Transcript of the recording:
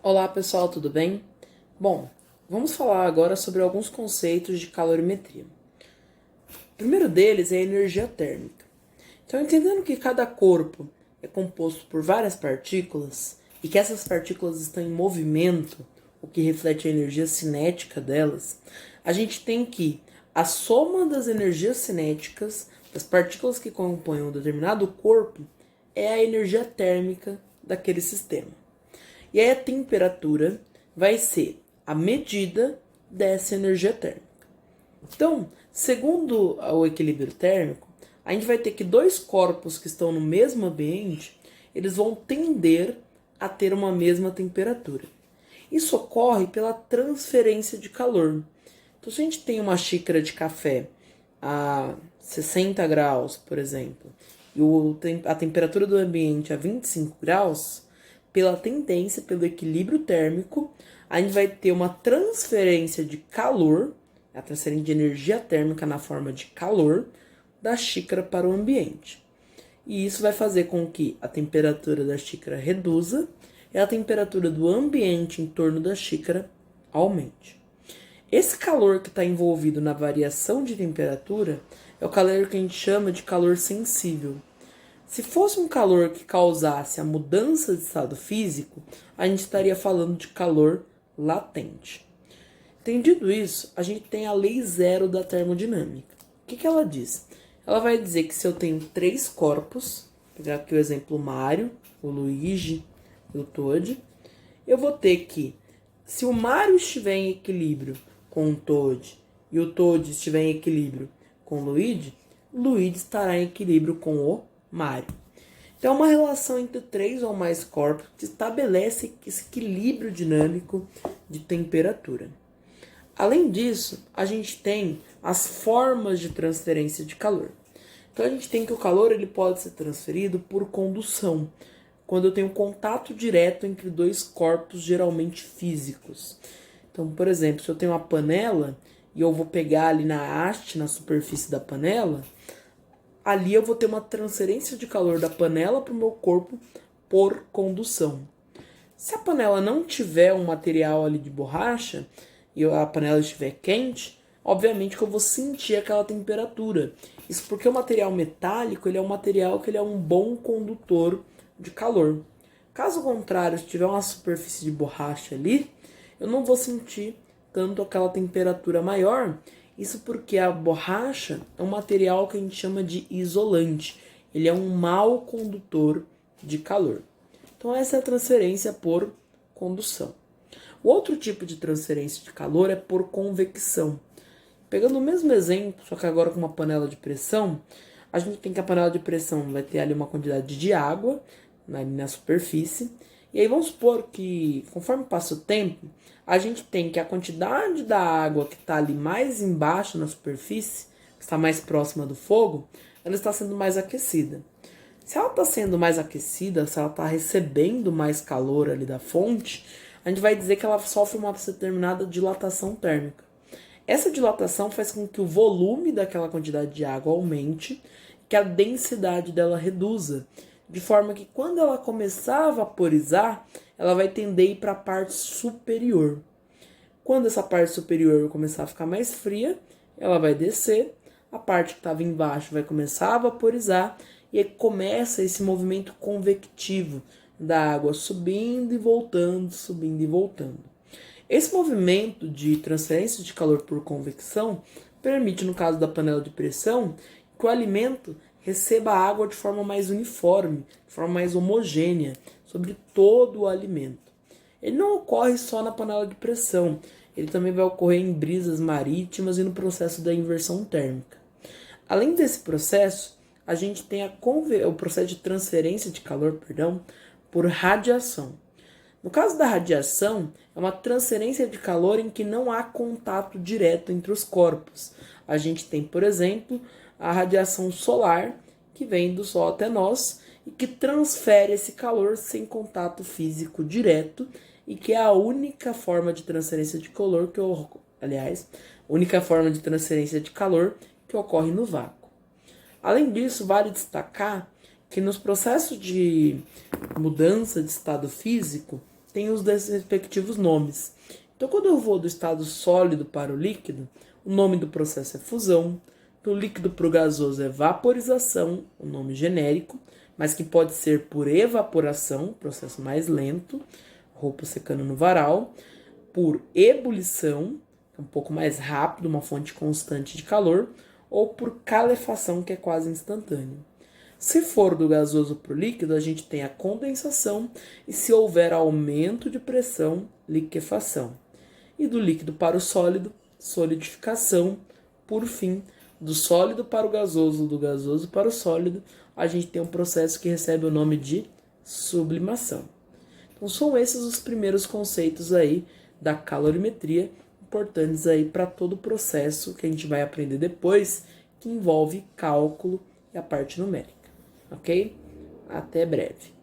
Olá pessoal, tudo bem? Bom, vamos falar agora sobre alguns conceitos de calorimetria. O primeiro deles é a energia térmica. Então, entendendo que cada corpo é composto por várias partículas e que essas partículas estão em movimento, o que reflete a energia cinética delas, a gente tem que a soma das energias cinéticas das partículas que compõem um determinado corpo é a energia térmica daquele sistema. E aí a temperatura vai ser a medida dessa energia térmica. Então, segundo o equilíbrio térmico, a gente vai ter que dois corpos que estão no mesmo ambiente, eles vão tender a ter uma mesma temperatura. Isso ocorre pela transferência de calor. Então, se a gente tem uma xícara de café a 60 graus, por exemplo, e a temperatura do ambiente a 25 graus, pela tendência, pelo equilíbrio térmico, a gente vai ter uma transferência de calor, a transferência de energia térmica na forma de calor, da xícara para o ambiente. E isso vai fazer com que a temperatura da xícara reduza e a temperatura do ambiente em torno da xícara aumente. Esse calor que está envolvido na variação de temperatura é o calor que a gente chama de calor sensível. Se fosse um calor que causasse a mudança de estado físico, a gente estaria falando de calor latente. Entendido isso, a gente tem a lei zero da termodinâmica. O que ela diz? Ela vai dizer que se eu tenho três corpos, vou pegar aqui o exemplo Mário, o Luigi e o Toad, eu vou ter que, se o Mário estiver em equilíbrio com o Toad e o Toad estiver em equilíbrio com o Luigi estará em equilíbrio com o Mário. Então, é uma relação entre três ou mais corpos que estabelece esse equilíbrio dinâmico de temperatura. Além disso, a gente tem as formas de transferência de calor. Então, a gente tem que o calor ele pode ser transferido por condução, quando eu tenho contato direto entre dois corpos geralmente físicos. Então, por exemplo, se eu tenho uma panela e eu vou pegar ali na haste, na superfície da panela, ali eu vou ter uma transferência de calor da panela para o meu corpo por condução. Se a panela não tiver um material ali de borracha e a panela estiver quente, obviamente que eu vou sentir aquela temperatura. Isso porque o material metálico ele é um material que ele é um bom condutor de calor. Caso contrário, se tiver uma superfície de borracha ali, eu não vou sentir tanto aquela temperatura maior. Isso porque a borracha é um material que a gente chama de isolante. Ele é um mau condutor de calor. Então essa é a transferência por condução. O outro tipo de transferência de calor é por convecção. Pegando o mesmo exemplo, só que agora com uma panela de pressão, a gente tem que a panela de pressão vai ter ali uma quantidade de água na superfície. E aí vamos supor que, conforme passa o tempo, a gente tem que a quantidade da água que está ali mais embaixo na superfície, que está mais próxima do fogo, ela está sendo mais aquecida. Se ela está sendo mais aquecida, se ela está recebendo mais calor ali da fonte, a gente vai dizer que ela sofre uma determinada dilatação térmica. Essa dilatação faz com que o volume daquela quantidade de água aumente, que a densidade dela reduza, de forma que quando ela começar a vaporizar, ela vai tender a ir para a parte superior. Quando essa parte superior começar a ficar mais fria, ela vai descer, a parte que estava embaixo vai começar a vaporizar, e aí começa esse movimento convectivo da água subindo e voltando, subindo e voltando. Esse movimento de transferência de calor por convecção permite, no caso da panela de pressão, que o alimento receba a água de forma mais uniforme, de forma mais homogênea, sobre todo o alimento. Ele não ocorre só na panela de pressão, ele também vai ocorrer em brisas marítimas e no processo da inversão térmica. Além desse processo, a gente tem o processo de transferência de calor, por radiação. No caso da radiação, é uma transferência de calor em que não há contato direto entre os corpos. A gente tem, por exemplo, a radiação solar, que vem do Sol até nós, e que transfere esse calor sem contato físico direto, e que é a única forma de transferência de calor única forma de transferência de calor que ocorre no vácuo. Além disso, vale destacar que nos processos de mudança de estado físico, tem os respectivos nomes. Então, quando eu vou do estado sólido para o líquido, o nome do processo é fusão, do líquido para o gasoso é vaporização, o nome genérico, mas que pode ser por evaporação, processo mais lento, roupa secando no varal, por ebulição, um pouco mais rápido, uma fonte constante de calor, ou por calefação, que é quase instantâneo. Se for do gasoso para o líquido, a gente tem a condensação e, se houver aumento de pressão, liquefação. E do líquido para o sólido, solidificação. Por fim, do sólido para o gasoso, do gasoso para o sólido, a gente tem um processo que recebe o nome de sublimação. Então são esses os primeiros conceitos aí da calorimetria, importantes aí para todo o processo que a gente vai aprender depois, que envolve cálculo e a parte numérica. Ok? Até breve.